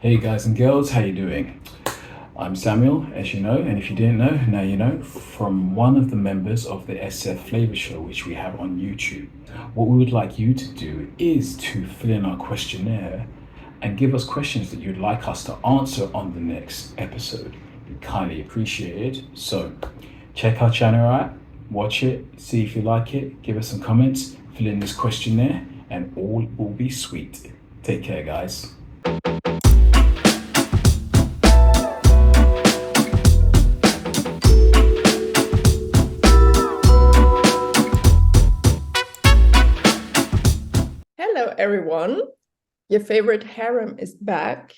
Hey guys and girls, how you doing? I'm Samuel, as you know, and if you didn't know, now you know, from one of the members of the SF Flavor Show, which we have on YouTube. What we would like you to do is to fill in our questionnaire and give us questions that you'd like us to answer on the next episode. We kindly appreciate it. So check our channel out, watch it, see if you like it, give us some comments, fill in this questionnaire, and all will be sweet. Take care, guys. Hello, everyone. Your favorite harem is back.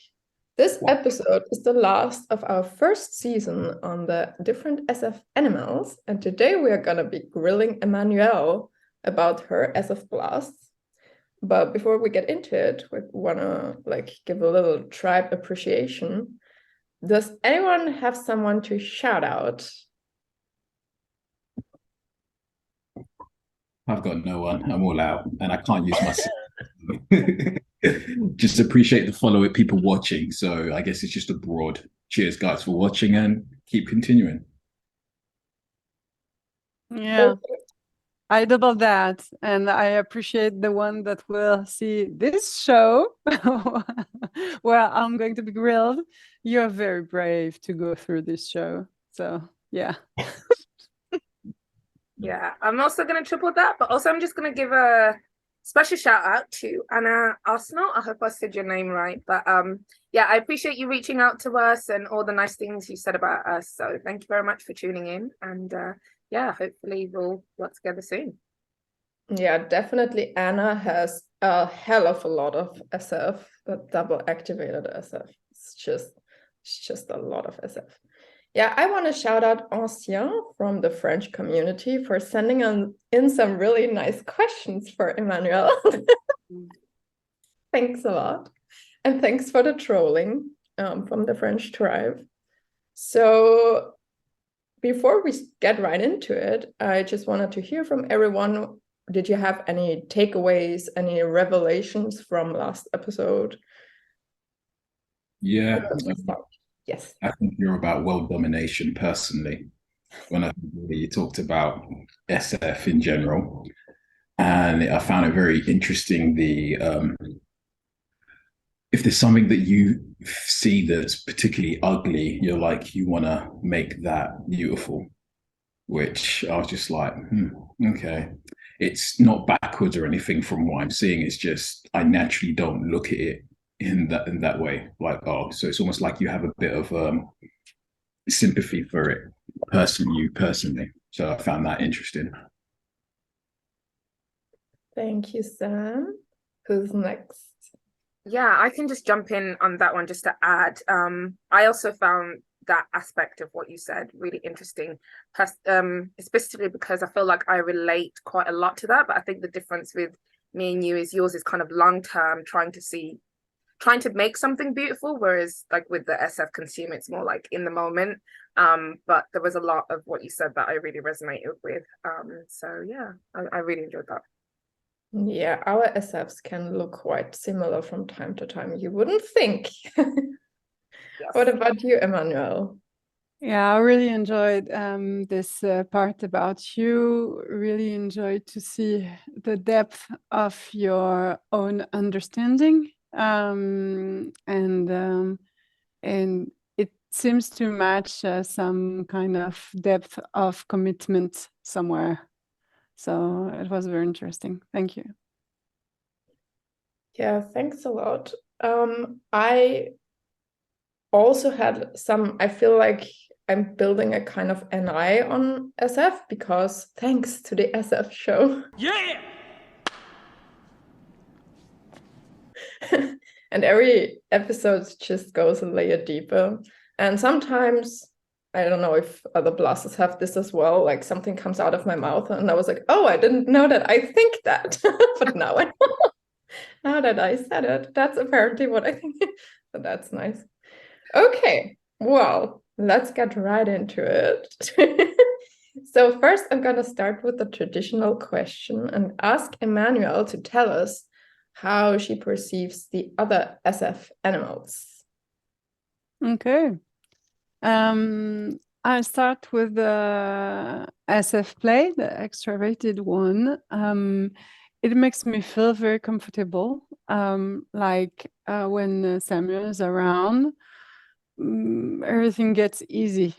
This episode is the last of our first season on the different SF animals, and today we are gonna be grilling Emmanuelle about her SF blasts. But before we get into it, we wanna give a little tribe appreciation. Does anyone have someone to shout out? I've got no one. I'm all out, and I can't use my. Just appreciate the follow it, people watching. So I guess it's just a broad cheers, guys, for watching, and keep continuing. Yeah, I double that, and I appreciate the one that will see this show where I'm going to be grilled. You're very brave to go through this show. So yeah. Yeah, I'm also going to triple that, but also I'm just going to give a special shout out to Anna Arsenal. I hope I said your name right, but yeah, I appreciate you reaching out to us and all the nice things you said about us. So thank you very much for tuning in, and yeah, hopefully we'll work together soon. Yeah, definitely Anna has a hell of a lot of SF, the double activated SF. It's just a lot of SF. Yeah, I want to shout out Ancien from the French community for sending in some really nice questions for Emmanuelle. Thanks a lot. And thanks for the trolling from the French tribe. So before we get right into it, I just wanted to hear from everyone. Did you have any takeaways, any revelations from last episode? Yeah, Yes. I think you're about world domination personally. When I you talked about SF in general, and I found it very interesting. The if there's something that you see that's particularly ugly, you're like you want to make that beautiful. Which I was just like, okay. It's not backwards or anything from what I'm seeing. It's just I naturally don't look at it in that way. Like, oh, so it's almost like you have a bit of sympathy for it, you personally. So I found that interesting. Thank you, Sam. Who's next? Yeah, I can just jump in on that one just to add. I also found that aspect of what you said really interesting, especially because I feel like I relate quite a lot to that. But I think the difference with me and you is yours is kind of long term, trying to make something beautiful, whereas like with the SF consumer, it's more like in the moment. But there was a lot of what you said that I really resonated with. So yeah, I really enjoyed that. Yeah, our SFs can look quite similar from time to time. You wouldn't think. Yes. What about you, Emmanuelle? Yeah, I really enjoyed this part about you. Really enjoyed to see the depth of your own understanding, and it seems to match some kind of depth of commitment somewhere. So it was very interesting. Thank you. Yeah, thanks a lot. I also had some, I feel like I'm building a kind of an eye on SF because thanks to the SF show. Yeah! And every episode just goes a layer deeper. And sometimes, I don't know if other blasters have this as well, like something comes out of my mouth and I was like, oh, I didn't know that I think that. But now I know. Now that I said it, that's apparently what I think. So that's nice. Okay, well, let's get right into it. So first, I'm going to start with the traditional question and ask Emmanuelle to tell us how she perceives the other SF animals. Okay. I'll start with the SF play, the extroverted one. It makes me feel very comfortable. When Samuel is around, everything gets easy.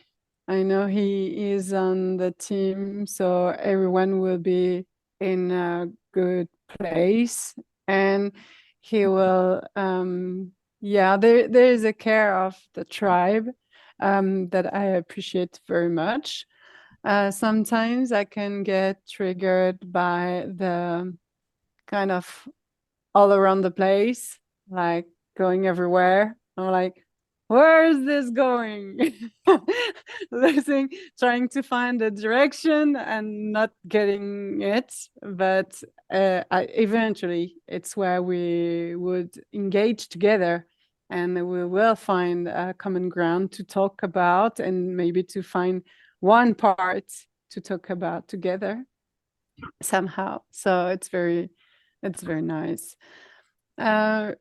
I know he is on the team, so everyone will be in a good place, and he will. There is a care of the tribe that I appreciate very much. Sometimes I can get triggered by the kind of all around the place, like going everywhere. I'm like, where is this going? Losing, trying to find a direction and not getting it. But eventually, it's where we would engage together and we will find a common ground to talk about and maybe to find one part to talk about together somehow. So it's very nice.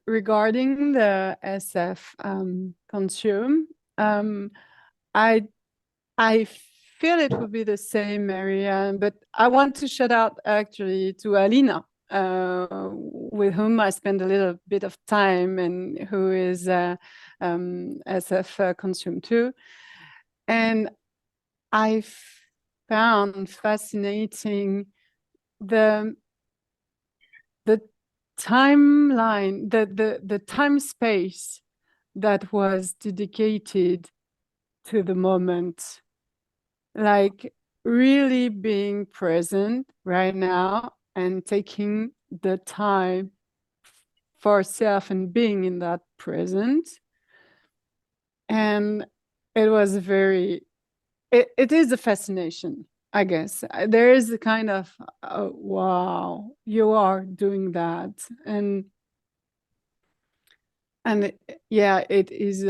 Regarding the SF consume, I feel it would be the same, Marianne, but I want to shout out actually to Alina, with whom I spend a little bit of time and who is SF consume too. And I found fascinating the timeline, the time space that was dedicated to the moment, like really being present right now and taking the time for self and being in that present. And it was it is a fascination, I guess. There is a kind of, wow, you are doing that. And it is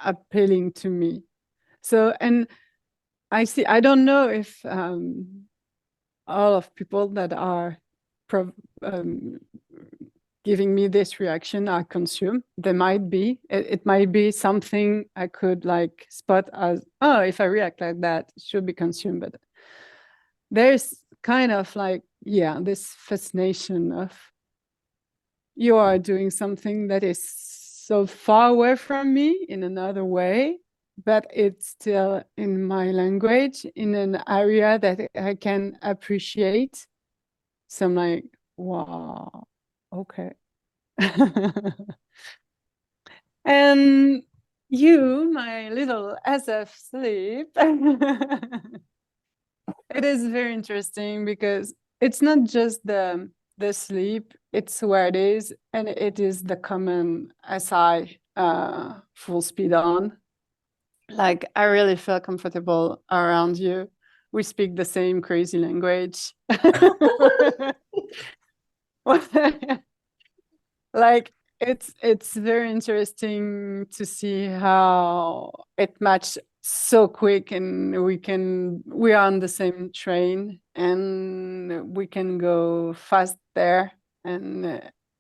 appealing to me. So, and I don't know if all of people that are giving me this reaction are consumed. There might be, it might be something I could like spot as, oh, if I react like that, it should be consumed. But there's kind of like, this fascination of you are doing something that is so far away from me in another way, but it's still in my language, in an area that I can appreciate. So I'm like, wow, okay. And you, my little SF sleep, it is very interesting because it's not just the sleep, it's where it is, and it is the common SI full speed on. Like, I really feel comfortable around you. We speak the same crazy language. Like, it's very interesting to see how it matched so quick, and we are on the same train and we can go fast there, and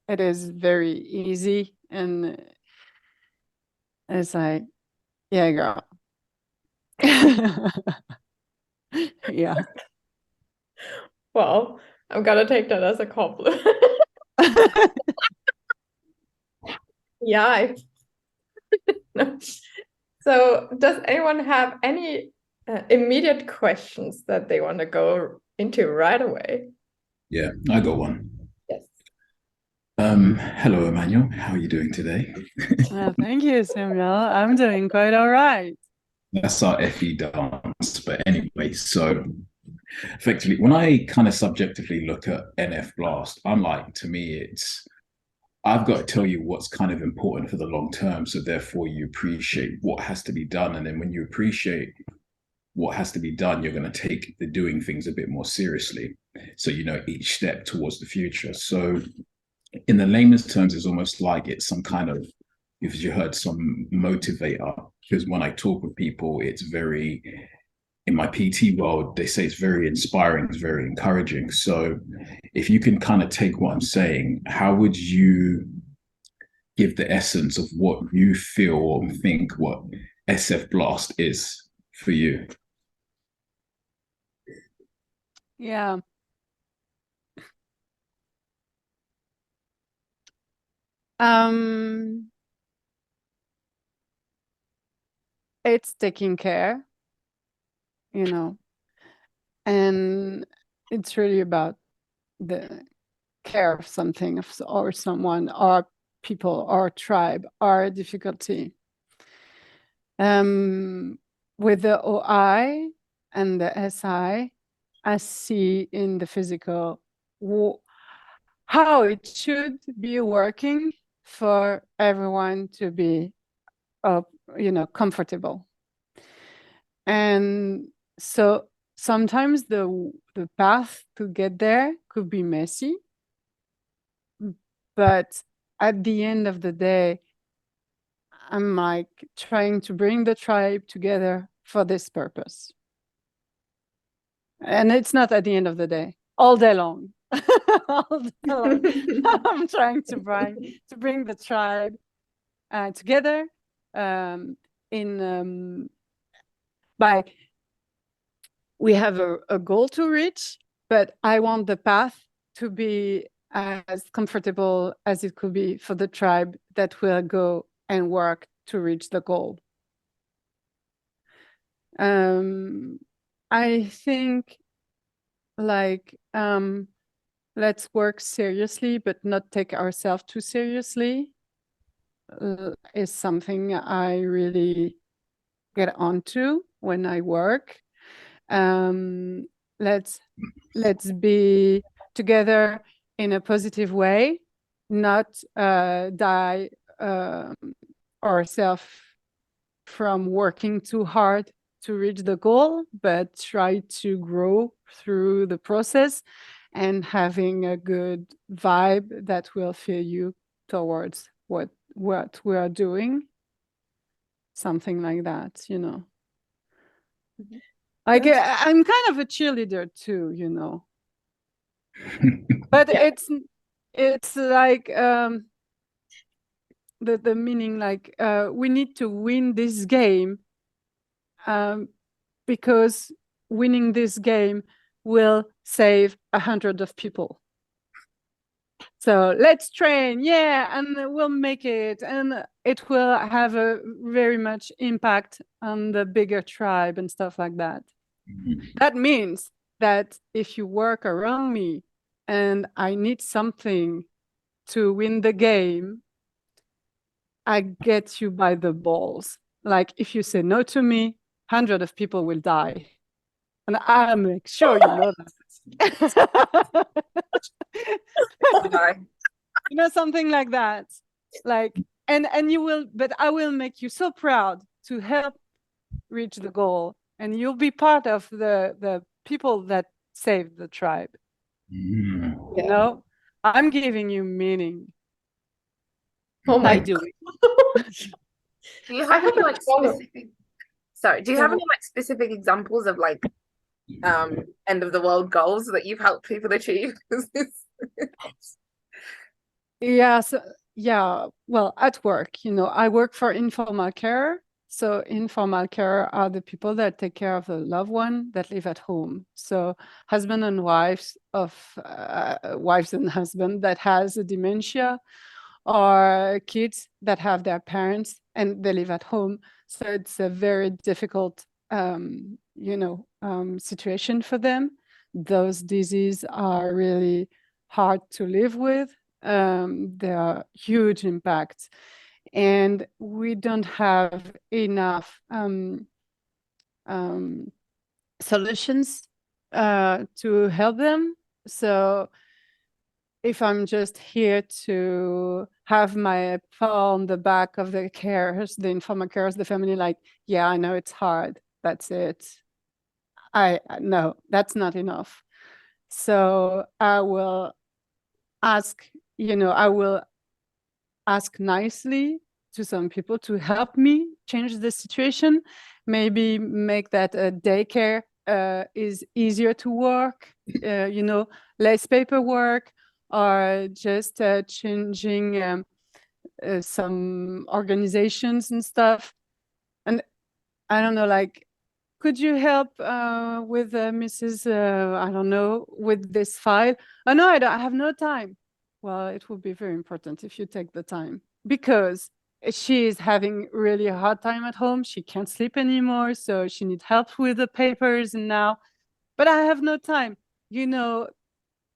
it is very easy, and it's like, yeah, girl. Yeah. Well, I'm gonna take that as a compliment. Yeah. So, does anyone have any immediate questions that they want to go into right away? Yeah, I got one. Yes. Hello, Emmanuel. How are you doing today? Thank you, Samuel. I'm doing quite all right. That's our FE dance. But anyway, so effectively, when I kind of subjectively look at NF Blast, I'm like, to me, I've got to tell you what's kind of important for the long term. So therefore, you appreciate what has to be done. And then when you appreciate what has to be done, you're going to take the doing things a bit more seriously. So, each step towards the future. So in the layman's terms, it's almost like it's some kind of, if you heard, some motivator. Because when I talk with people, it's very, in my PT world, they say it's very inspiring, it's very encouraging. So if you can kind of take what I'm saying, how would you give the essence of what you feel or think what SF Blast is for you. Yeah. It's taking care, and it's really about the care of something or someone or people or tribe or difficulty. With the OI and the SI, I see in the physical how it should be working for everyone to be, comfortable. And so sometimes the path to get there could be messy, but at the end of the day, I'm like trying to bring the tribe together for this purpose. And it's not at the end of the day, all day long. All day long. I'm trying to bring the tribe together by we have a goal to reach, but I want the path to be as comfortable as it could be for the tribe that will go and work to reach the goal. I think let's work seriously, but not take ourselves too seriously is something I really get onto when I work. Let's be together in a positive way, not die ourselves from working too hard to reach the goal, but try to grow through the process and having a good vibe that will feel you towards what we are doing. Something like that, Like I'm kind of a cheerleader too, but Yeah. it's like the meaning like we need to win this game because winning this game will save 100 of people. So let's train, and we'll make it, and it will have a very much impact on the bigger tribe and stuff like that. That means that if you work around me and I need something to win the game, I get you by the balls. Like if you say no to me, 100 of people will die. And I'll make sure you know that. Something like that. Like, and you will, but I will make you so proud to help reach the goal. And you'll be part of the people that save the tribe. I'm giving you meaning. Oh my God. Do you have any specific? Sorry, do you have any specific examples of end of the world goals that you've helped people achieve? Well, at work, I work for informal care. So informal care are the people that take care of the loved one that live at home. So husband and wives and husband that has a dementia, or kids that have their parents and they live at home. So it's a very difficult, situation for them. Those diseases are really hard to live with. There are huge impacts, and we don't have enough solutions to help them. So if I'm just here to have my paw on the back of the carers, the informal carers, the family, I know it's hard. That's it. No, that's not enough. So I will ask nicely to some people to help me change the situation, maybe make that a daycare is easier to work, less paperwork, or just changing some organizations and stuff. And I don't know, like, could you help with Mrs. I don't know, with this file? Oh no, I have no time. Well, it would be very important if you take the time, because she is having really a hard time at home. She can't sleep anymore, so she needs help with the papers. And now, but I have no time. You know,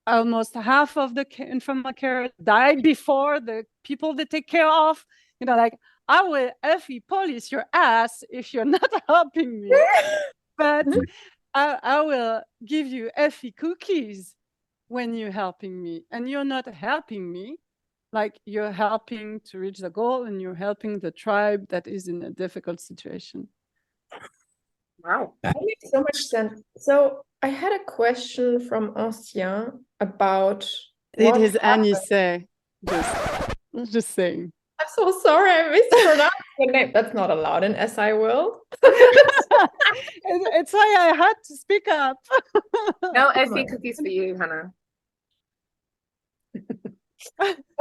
almost half of the informal care died before the people they take care of. You know, like, I will effie police your ass if you're not helping me. But I will give you effie cookies when you're helping me. And you're not helping me. Like, you're helping to reach the goal, and you're helping the tribe that is in a difficult situation. Wow. That makes so much sense. So I had a question from Ancien about Did what his Annie happened. say? Just saying. I'm so sorry, I mispronounced your name. That's not allowed in SI world. It's why I had to speak up. No effie cookies for you, Hannah.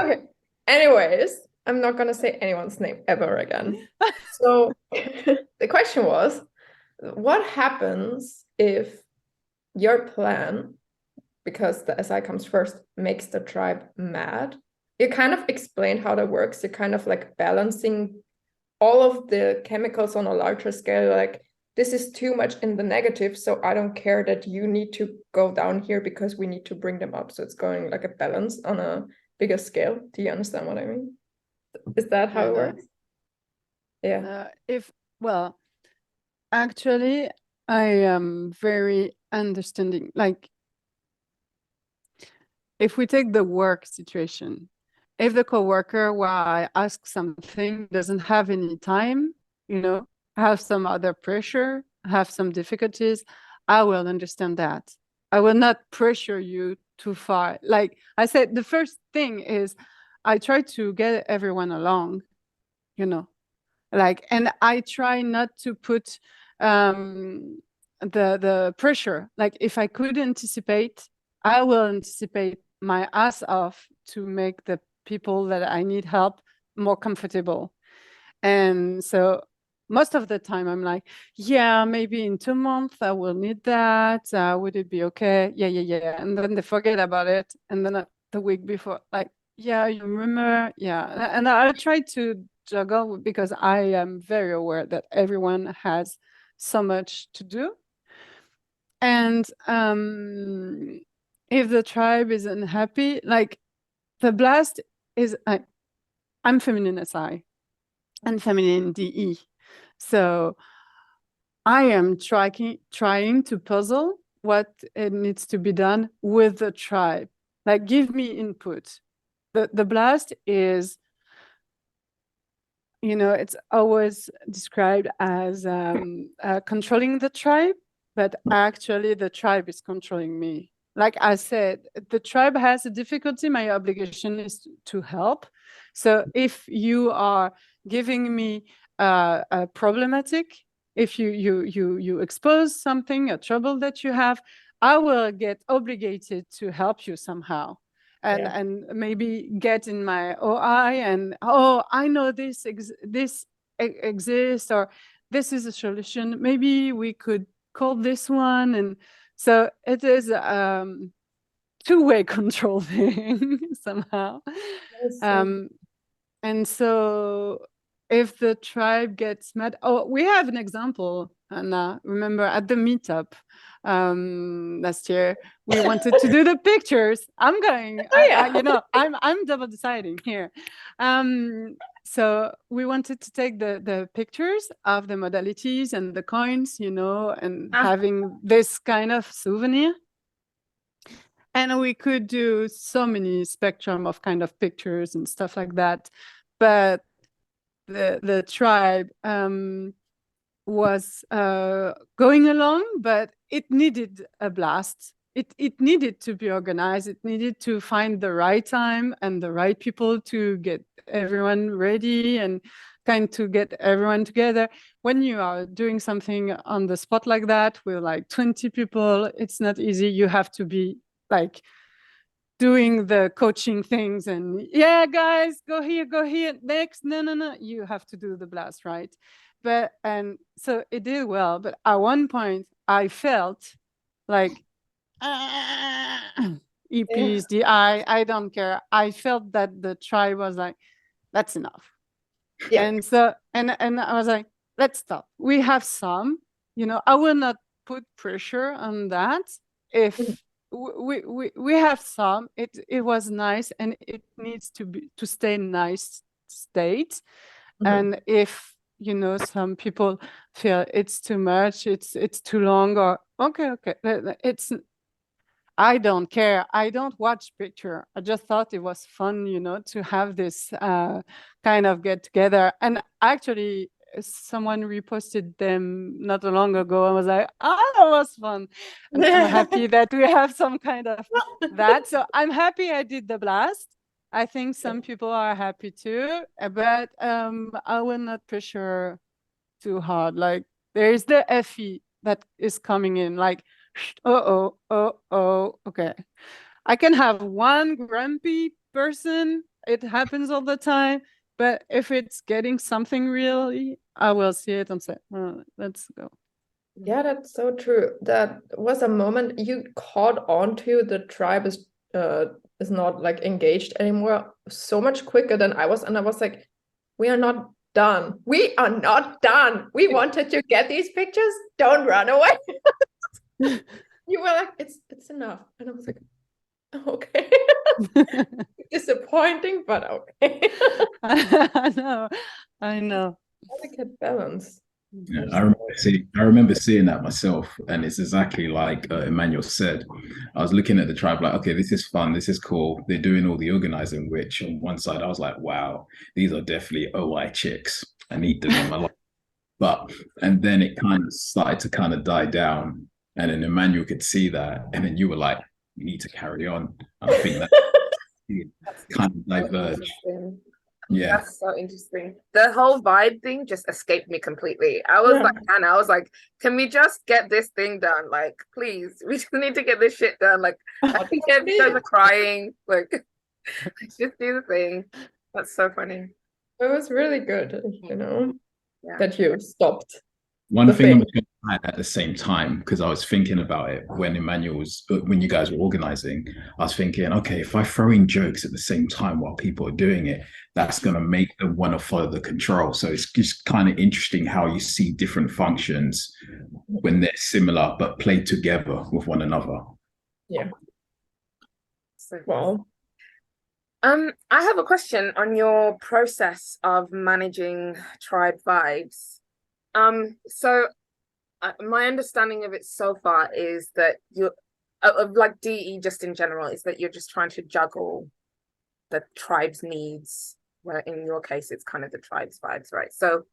Okay. Anyways, I'm not gonna say anyone's name ever again. So the question was, what happens if your plan, because the SI comes first, makes the tribe mad? You kind of explained how that works. You're kind of like balancing all of the chemicals on a larger scale, like, this is too much in the negative, so I don't care that you need to go down here because we need to bring them up. So it's going like a balance on a bigger scale. Do you understand what I mean? Is that how it works? Yeah. Well, actually, I am very understanding. Like, if we take the work situation, if the coworker, while I ask something, doesn't have any time, you know, have some other pressure, have some difficulties, I will understand that. I will not pressure you too far. Like I said, the first thing is I try to get everyone along, you know, like, and I try not to put the pressure. Like, if I could anticipate, I will anticipate my ass off to make the people that I need help more comfortable. And so most of the time I'm like, yeah, maybe in 2 months I will need that. Would it be okay? Yeah. And then they forget about it. And then the week before, like, yeah, you remember? Yeah. And I try to juggle, because I am very aware that everyone has so much to do. And if the tribe is unhappy, like, the blast is, I'm feminine SI and feminine DE. So I am trying to puzzle what it needs to be done with the tribe. Like, give me input. The blast is, you know, it's always described as controlling the tribe, but actually the tribe is controlling me. Like I said, the tribe has a difficulty. My obligation is to help. So if you are giving me a problematic, if you expose something, a trouble that you have, I will get obligated to help you somehow. And maybe get in my OI and, oh, I know this exists, or this is a solution. Maybe we could call this one. And so it is two-way control thing somehow. And so if the tribe gets mad, we have an example, Anna. Remember at the meetup last year, we wanted to do the pictures. I'm double deciding here. So we wanted to take the pictures of the modalities and the coins, you know, and having this kind of souvenir. And we could do so many spectrum of kind of pictures and stuff like that. But the tribe was going along, but it needed a blast. It needed to be organized. It needed to find the right time and the right people to get everyone ready and kind to get everyone together. When you are doing something on the spot like that with like 20 people, it's not easy. You have to be like doing the coaching things and yeah, guys, go here next. No, you have to do the blast, right? But and so it did well, but at one point I felt like EPs, I don't care. I felt that the tribe was like, that's enough. Yeah. And so and I was like, let's stop. We have some, I will not put pressure on that. If we have some, it was nice and it needs to stay nice state. And if some people feel it's too much, it's too long, or okay, it's I don't care. I don't watch picture. I just thought it was fun, to have this kind of get together. And actually, someone reposted them not long ago. I was like, that was fun. And I'm happy that we have some kind of that. So I'm happy I did the blast. I think some people are happy too, but I will not pressure too hard. Like there is the FE that is coming in, like, okay. I can have one grumpy person. It happens all the time. But if it's getting something really, I will see it and say, let's go. Yeah, that's so true. That was a moment you caught on to the tribe is not like engaged anymore so much quicker than I was. And I was like, we are not done. We are not done. We wanted to get these pictures. Don't run away. You were like, it's enough. And I was like, okay. Disappointing, but okay. I know. Delicate balance. Yeah, I remember seeing that myself, and it's exactly like Emmanuel said. I was looking at the tribe like, okay, this is fun, this is cool. They're doing all the organizing, which on one side I was like, wow, these are definitely OI chicks. I need them in my life. And then it kind of started to kind of die down, and then Emmanuel could see that, and then you were like, you need to carry on. And I think that kind of diverged. Yeah, that's so interesting. The whole vibe thing just escaped me completely. I was like, Hannah, I was like, can we just get this thing done? Like, please, we just need to get this shit done. Like, I think guys are crying. Like, just do the thing. That's so funny. It was really good, that you stopped. one thing I'm going to add at the same time, because I was thinking about it when when you guys were organizing, I was thinking, okay, if I throw in jokes at the same time while people are doing it, that's going to make them want to follow the control. So it's just kind of interesting how you see different functions when they're similar but played together with one another. Yeah. So, well, I have a question on your process of managing tribe vibes. So my understanding of it so far is that you're of like DE just in general is that you're just trying to juggle the tribe's needs, where in your case it's kind of the tribe's vibes, right? So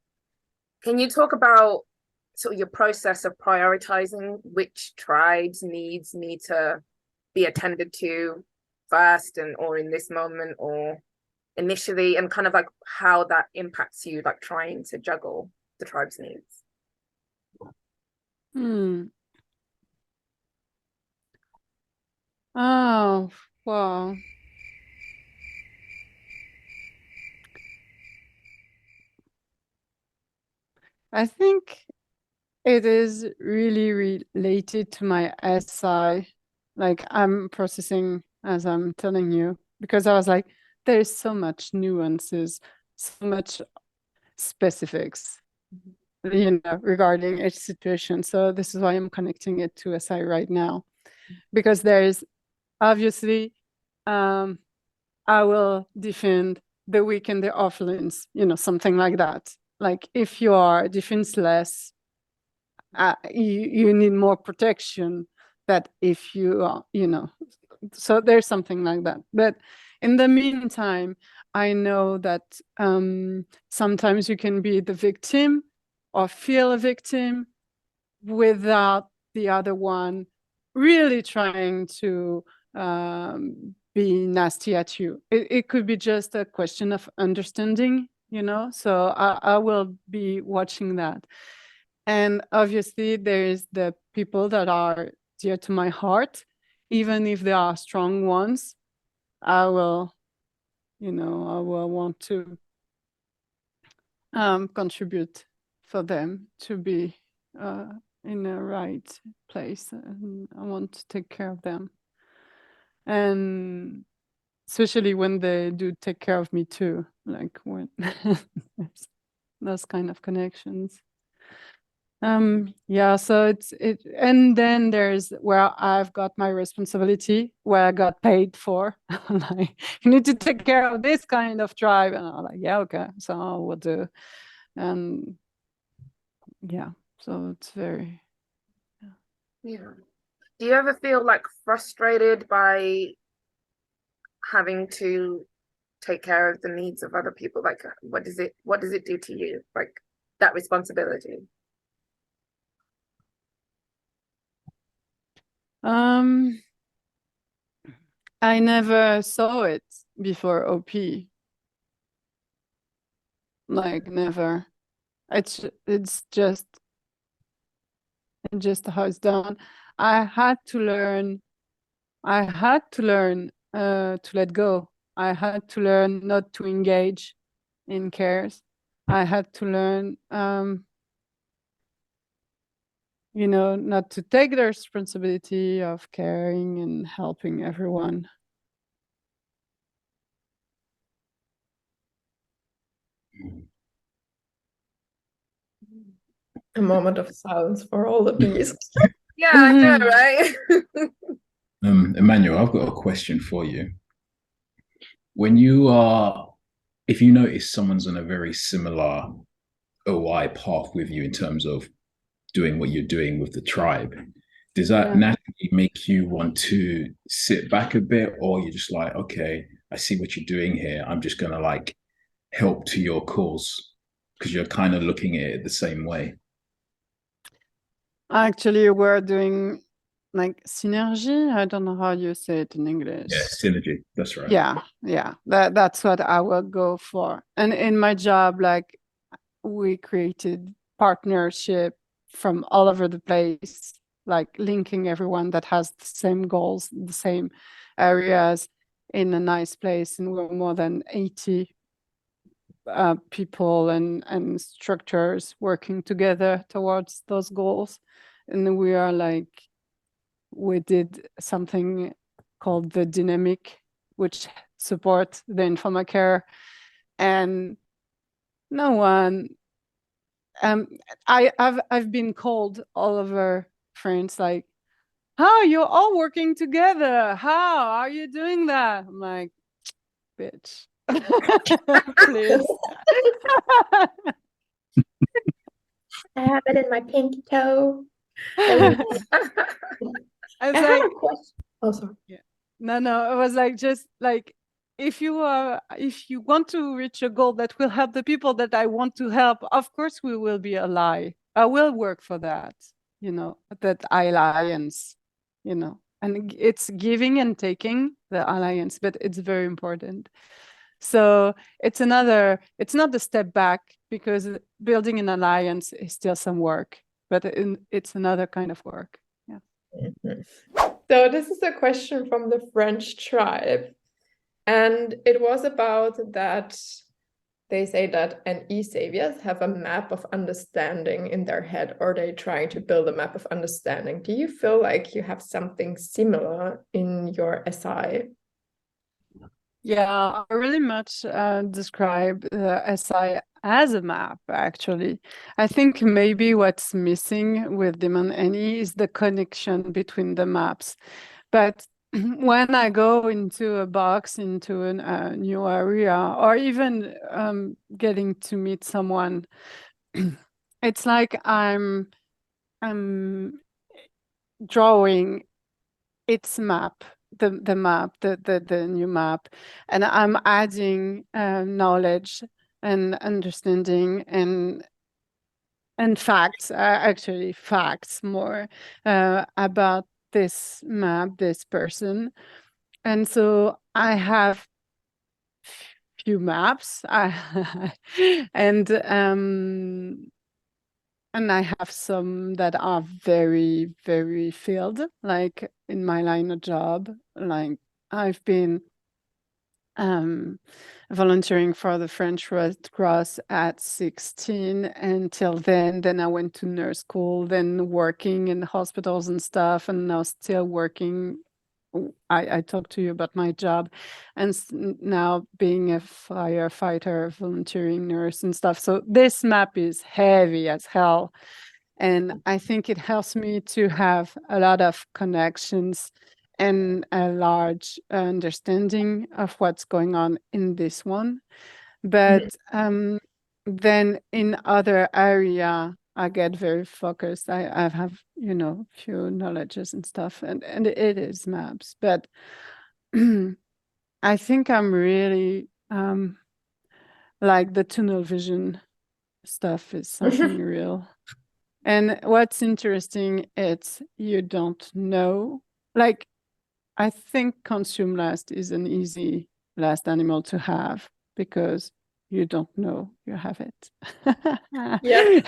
can you talk about sort of your process of prioritizing which tribe's needs need to be attended to first, and or in this moment or initially, and kind of like how that impacts you, like trying to juggle the tribe's needs? Oh, wow. I think it is really related to my SI. Like I'm processing as I'm telling you, because I was like, there's so much nuances, so much specifics, regarding each situation. So this is why I'm connecting it to SI right now, because there is obviously, I will defend the weak and the offlands, something like that. Like if you are defenseless, you need more protection that if you are, so there's something like that. But in the meantime, I know that sometimes you can be the victim or feel a victim without the other one really trying to be nasty at you. It could be just a question of understanding, so I will be watching that. And obviously there's the people that are dear to my heart, even if they are strong ones. I will, I will want to contribute for them to be in the right place, and I want to take care of them, and especially when they do take care of me too, like when those kind of connections. Yeah, so and then there's where I've got my responsibility, where I got paid for. Like, you need to take care of this kind of tribe, and I'm like, yeah, okay, so I will do. And yeah, so it's very, Yeah. Do you ever feel like frustrated by having to take care of the needs of other people? Like, what does it do to you? Like that responsibility? I never saw it before OP. Like, never. It's just how it's done. I had to learn to let go. I had to learn not to engage in cares. I had to learn not to take the responsibility of caring and helping everyone. A moment of silence for all the bees. Yeah, I know, right? Emmanuel, I've got a question for you. When you are, if you notice someone's on a very similar OI path with you in terms of doing what you're doing with the tribe, does that Yeah. naturally make you want to sit back a bit, or you're just like, okay, I see what you're doing here, I'm just gonna like help to your cause, because you're kind of looking at it the same way? Actually, we're doing like synergy. I don't know how you say it in English. Yeah, synergy. That's right. Yeah. That's what I will go for. And in my job, like, we created partnership from all over the place, like linking everyone that has the same goals, the same areas in a nice place. And we're more than 80 people and structures working together towards those goals. And we did something called the dynamic, which supports the informal care. And no one, I've been called all over France, like, how you're all working together? How are you doing that? I'm like, bitch, please. I have it in my pinky toe. I was I like, have a question. Oh, sorry. no, it was like, just like, if you want to reach a goal that will help the people that I want to help, of course we will be ally. I will work for that, that alliance, and it's giving and taking the alliance, but it's very important. So it's not a step back, because building an alliance is still some work, but it's another kind of work. Yeah. Mhm. So this is a question from the French tribe, and it was about that they say that NE saviors have a map of understanding in their head, or they trying to build a map of understanding. Do you feel like you have something similar in your SI? Yeah, I really much describe the SI as a map, actually. I think maybe what's missing with Demon Any is the connection between the maps. But when I go into a box, into a new area, or even getting to meet someone, it's like I'm drawing its map, the map, the new map, and I'm adding knowledge and understanding and facts, actually facts more about this map, this person. And so I have few maps, and I have some that are very, very filled, like in my line of job. Like, I've been volunteering for the French Red Cross at 16. Until then I went to nurse school, then working in hospitals and stuff, and now still working. I talked to you about my job, and now being a firefighter, volunteering nurse and stuff. So this map is heavy as hell. And I think it helps me to have a lot of connections and a large understanding of what's going on in this one. But then in other area, I get very focused. I have, few knowledges and stuff, and it is maps. But I think I'm really like the tunnel vision stuff is something real. And what's interesting, it's you don't know. Like, I think consume last is an easy last animal to have because you don't know you have it. Yeah.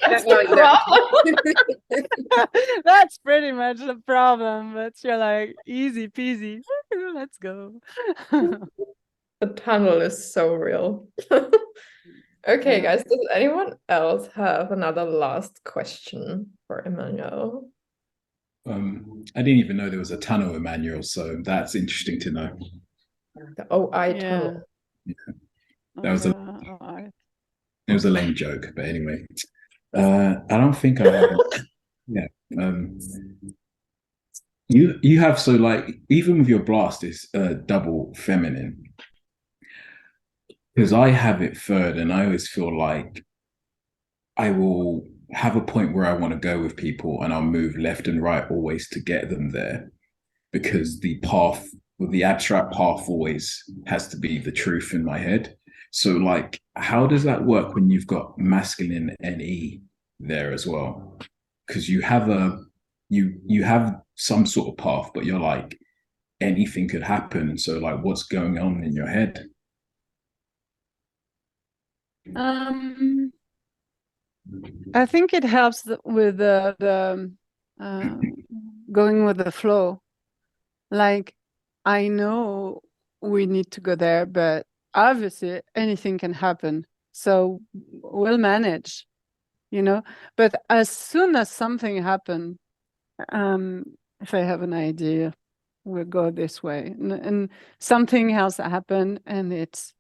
That's No, the problem. That's pretty much the problem, but you're like, easy peasy, let's go. The tunnel is so real. Okay, Yeah. guys, does anyone else have another last question for Emmanuelle? I didn't even know there was a tunnel, Emmanuel, so that's interesting to know. The OI tunnel. That was Alright. it was a lame joke, but anyway. I don't think I have. Yeah. You have, so like, even with your blast, it's double feminine. Because I have it third, and I always feel like I will have a point where I want to go with people, and I'll move left and right always to get them there, because the path, the abstract path, always has to be the truth in my head. So, like, how does that work when you've got masculine NE there as well? Because you have you have some sort of path, but you're like, anything could happen. So, like, what's going on in your head? I think it helps with the going with the flow. Like, I know we need to go there, but obviously anything can happen. So we'll manage, But as soon as something happens, if I have an idea, we'll go this way. And something else happened, and it's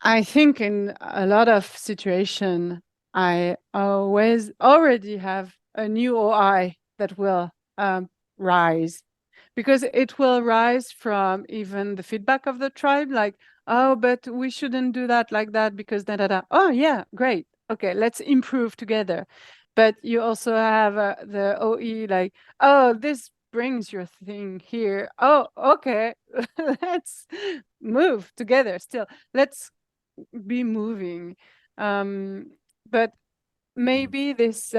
I think in a lot of situation, I already have a new OI that will rise, because it will rise from even the feedback of the tribe, like, oh, but we shouldn't do that like that because da da da. Oh yeah, great. Okay, let's improve together. But you also have the OE, like, oh, this brings your thing here. Oh, okay, let's move together still. Let's be moving. But maybe this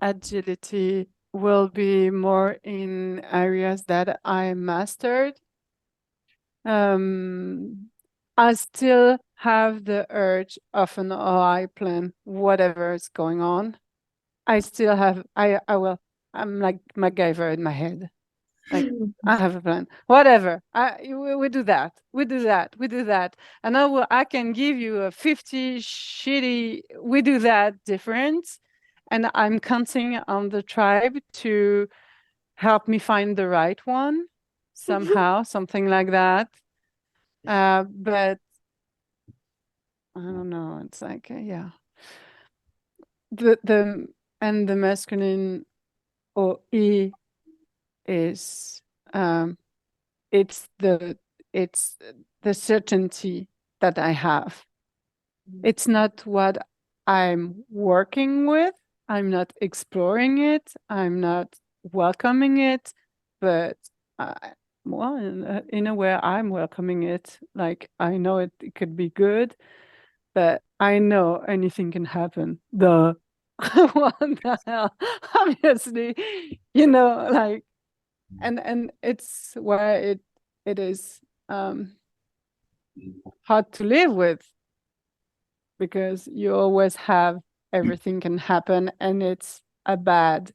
agility will be more in areas that I mastered. I still have the urge of an OI plan, whatever is going on. I still have, I'm like MacGyver in my head. Like, I have a plan. Whatever. We do that. We do that. We do that. And I can give you a 50 shitty we do that difference. And I'm counting on the tribe to help me find the right one somehow, something like that. But I don't know. It's like, yeah. The masculine OE is it's the certainty that I have. It's not what I'm working with. I'm not exploring it. I'm not welcoming it, but well, in a way, I'm welcoming it. Like, I know it could be good, but I know anything can happen. What the hell? Obviously, like, and it's where it is hard to live with, because you always have everything can happen, and it's a bad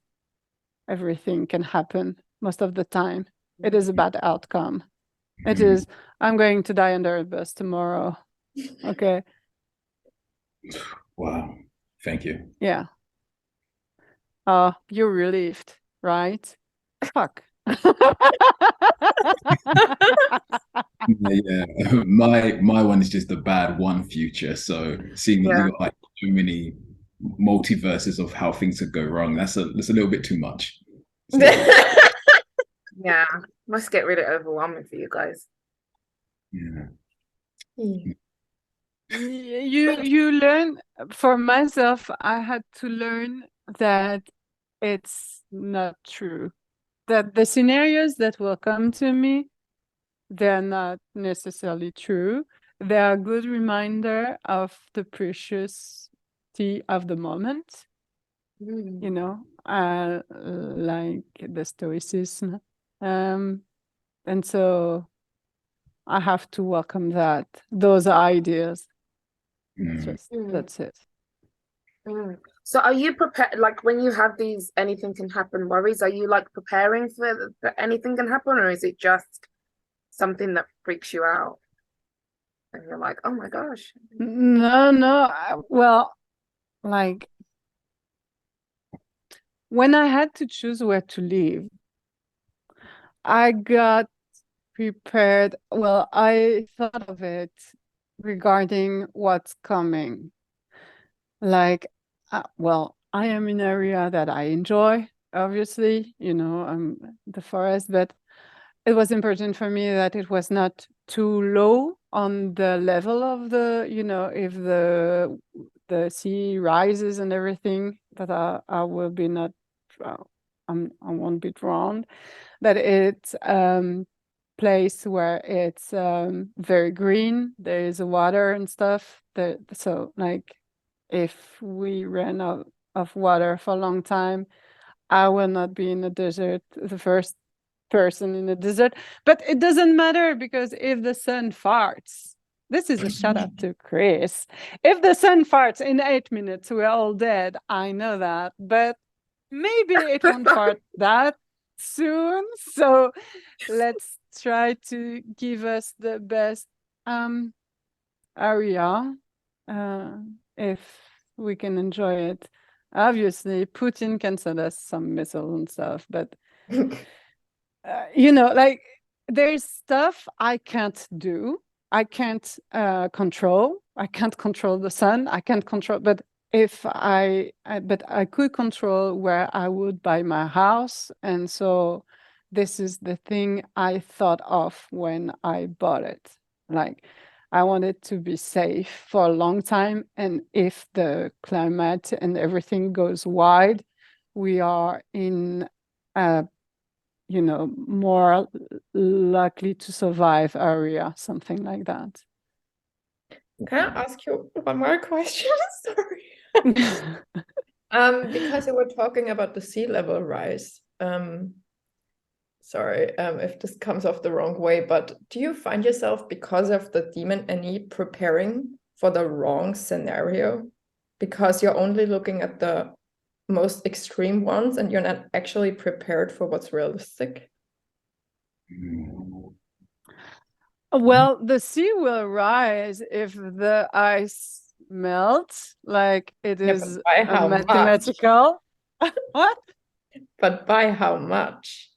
everything can happen. most of the time. It is a bad outcome. It is, I'm going to die under a bus tomorrow. Okay. Wow. Thank you. Yeah. You're relieved, right? Fuck. Yeah. My one is just a bad one future. So seeing that Yeah. you got like so many multiverses of how things could go wrong, that's a little bit too much. It's a little bit- Yeah. Must get really overwhelming for you guys. yeah. You learn, for myself, I had to learn that it's not true. That the scenarios that will come to me, they're not necessarily true. They are a good reminder of the preciousity of the moment, you know, like the stoicism. And so I have to welcome that, those ideas. That's it. So are you prepared, like when you have these anything can happen worries, are you like preparing for anything can happen, or is it just something that freaks you out and you're like, oh my gosh? No, well, like when I had to choose where to live, I got prepared. Well, I thought of it regarding what's coming. Like, well, I am in an area that I enjoy, obviously, you know, the forest, but it was important for me that it was not too low on the level of the, you know, if the sea rises and everything, that I will be not, I won't be drowned. That it's place where it's very green. There is water and stuff. So like, if we ran out of water for a long time, I will not be in the desert, the first person in the desert. But it doesn't matter, because if the sun farts, this is a shout out to Chris. If the sun farts in 8 minutes, we're all dead. I know that, but maybe it won't fart that soon. So let's try to give us the best area, if we can enjoy it. Obviously, Putin can send us some missiles and stuff, but you know, like there's stuff I can't do. I can't control. I can't control the sun. I can't control, but if but I could control where I would buy my house. And so this is the thing I thought of when I bought it. Like, I wanted to be safe for a long time. And if the climate and everything goes wide, we are in a, you know, more likely to survive area, something like that. Can I ask you one more question? Sorry. Because you were talking about the sea level rise. Sorry, if this comes off the wrong way, but do you find yourself, because of the demon any, preparing for the wrong scenario? Because you're only looking at the most extreme ones and you're not actually prepared for what's realistic? Well, the sea will rise if the ice melts, like it Yeah, is but by how much? mathematical. What? But by how much?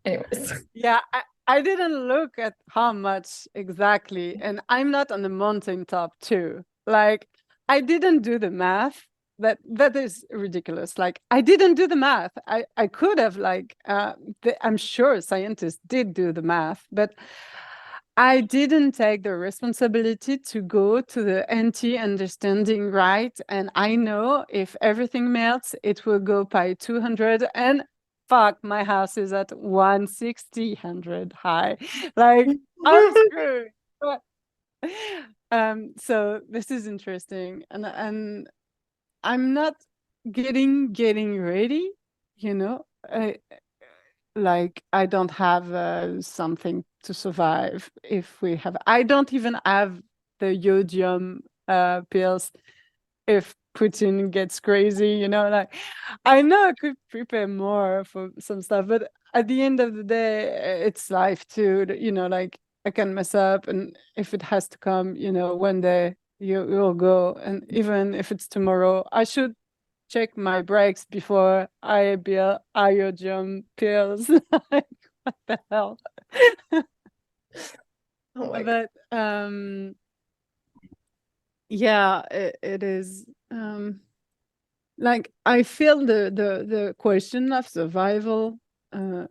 Anyways. Yeah, I didn't look at how much exactly, and I'm not on the mountaintop too. Like, I didn't do the math. That is ridiculous. Like, I didn't do the math. I could have, like, I'm sure scientists did do the math, but I didn't take the responsibility to go to the anti-understanding, right? And I know if everything melts, it will go by 200, and fuck, my house is at 160, 100 high. Like, I'm screwed. So this is interesting, and I'm not getting ready, you know. Like, I don't have something to survive if we have. I don't even have the yodium pills if Putin gets crazy, you know. Like, I know I could prepare more for some stuff, but at the end of the day, it's life too. Like I can mess up, and if it has to come, one day you'll go, and even if it's tomorrow, I should check my brakes before I buy iodium pills. Like, what the hell? Oh my God. But yeah, it is. Like I feel the question of survival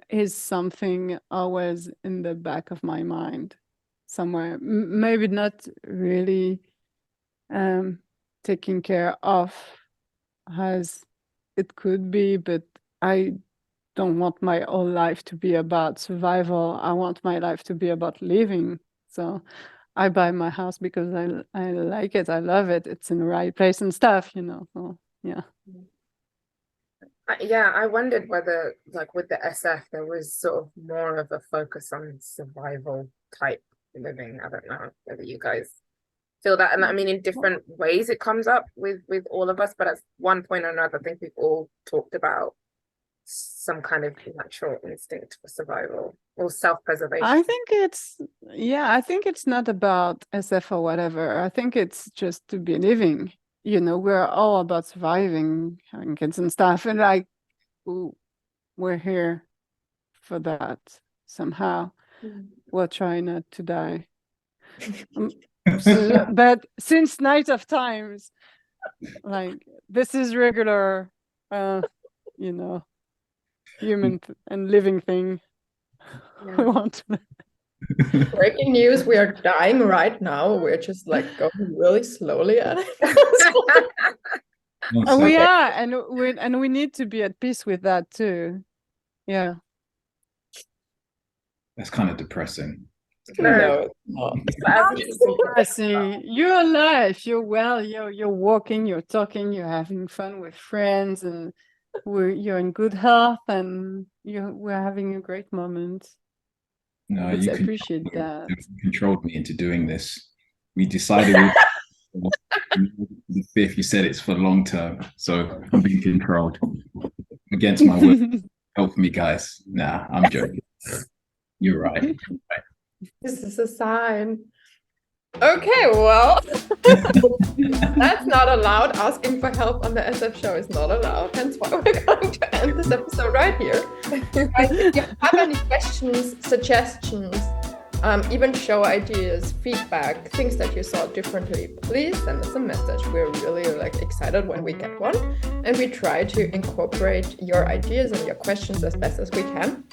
is something always in the back of my mind somewhere. Maybe not really taken care of as it could be, but I don't want my whole life to be about survival. I want my life to be about living. So I buy my house because I like it. I love it. It's in the right place and stuff, So yeah. Yeah, I wondered whether, like with the SF, there was sort of more of a focus on survival type living. I don't know whether you guys feel that, and I mean in different ways it comes up with all of us, but at one point or another, I think we've all talked about some kind of natural instinct for survival or self-preservation. I think it's not about SF or whatever. I think it's just to be living. We're all about surviving, having kids and stuff, and like we're here for that somehow. We'll try not to die. But since Night of Times, like this is regular, human and living thing. Yeah. We want to. Breaking news, we are dying right now. We're just like going really slowly at it. We are, and we need to be at peace with that too. Yeah. That's kind of depressing. No, it's not. It's depressing. You're alive, you're well, you're walking, you're talking, you're having fun with friends, and you're in good health, and we're having a great moment. No, Let's you appreciate that. controlled me into doing this. We decided the fifth. You said it's for long term, so I'm being controlled against my will. Help me, guys. Nah, I'm joking. You're right. This is a sign. Okay, well, that's not allowed. Asking for help on the SF show is not allowed. Hence why we're going to end this episode right here. Guys, if you have any questions, suggestions, even show ideas, feedback, things that you saw differently, please send us a message. We're really excited when we get one, and we try to incorporate your ideas and your questions as best as we can.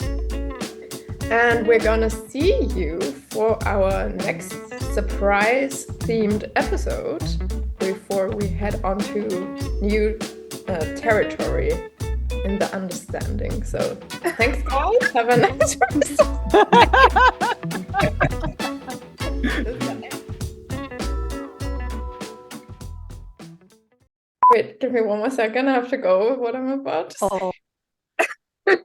And we're gonna see you for our next surprise themed episode before we head on to new territory in the understanding. So thanks guys, have a nice rest. Wait, give me one more second. I have to go with what I'm about to say.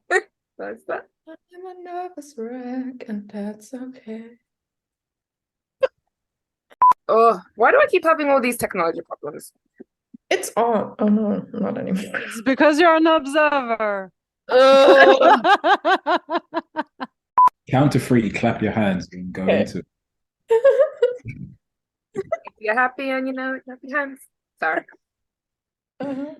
That's that. I'm a nervous wreck, and that's okay. Oh, why do I keep having all these technology problems? It's on. Oh no, not anymore. It's because you're an observer. Count to 3, clap your hands, and go Okay. into it. If you're happy and you know, clap your hands. Sorry. Uh-huh.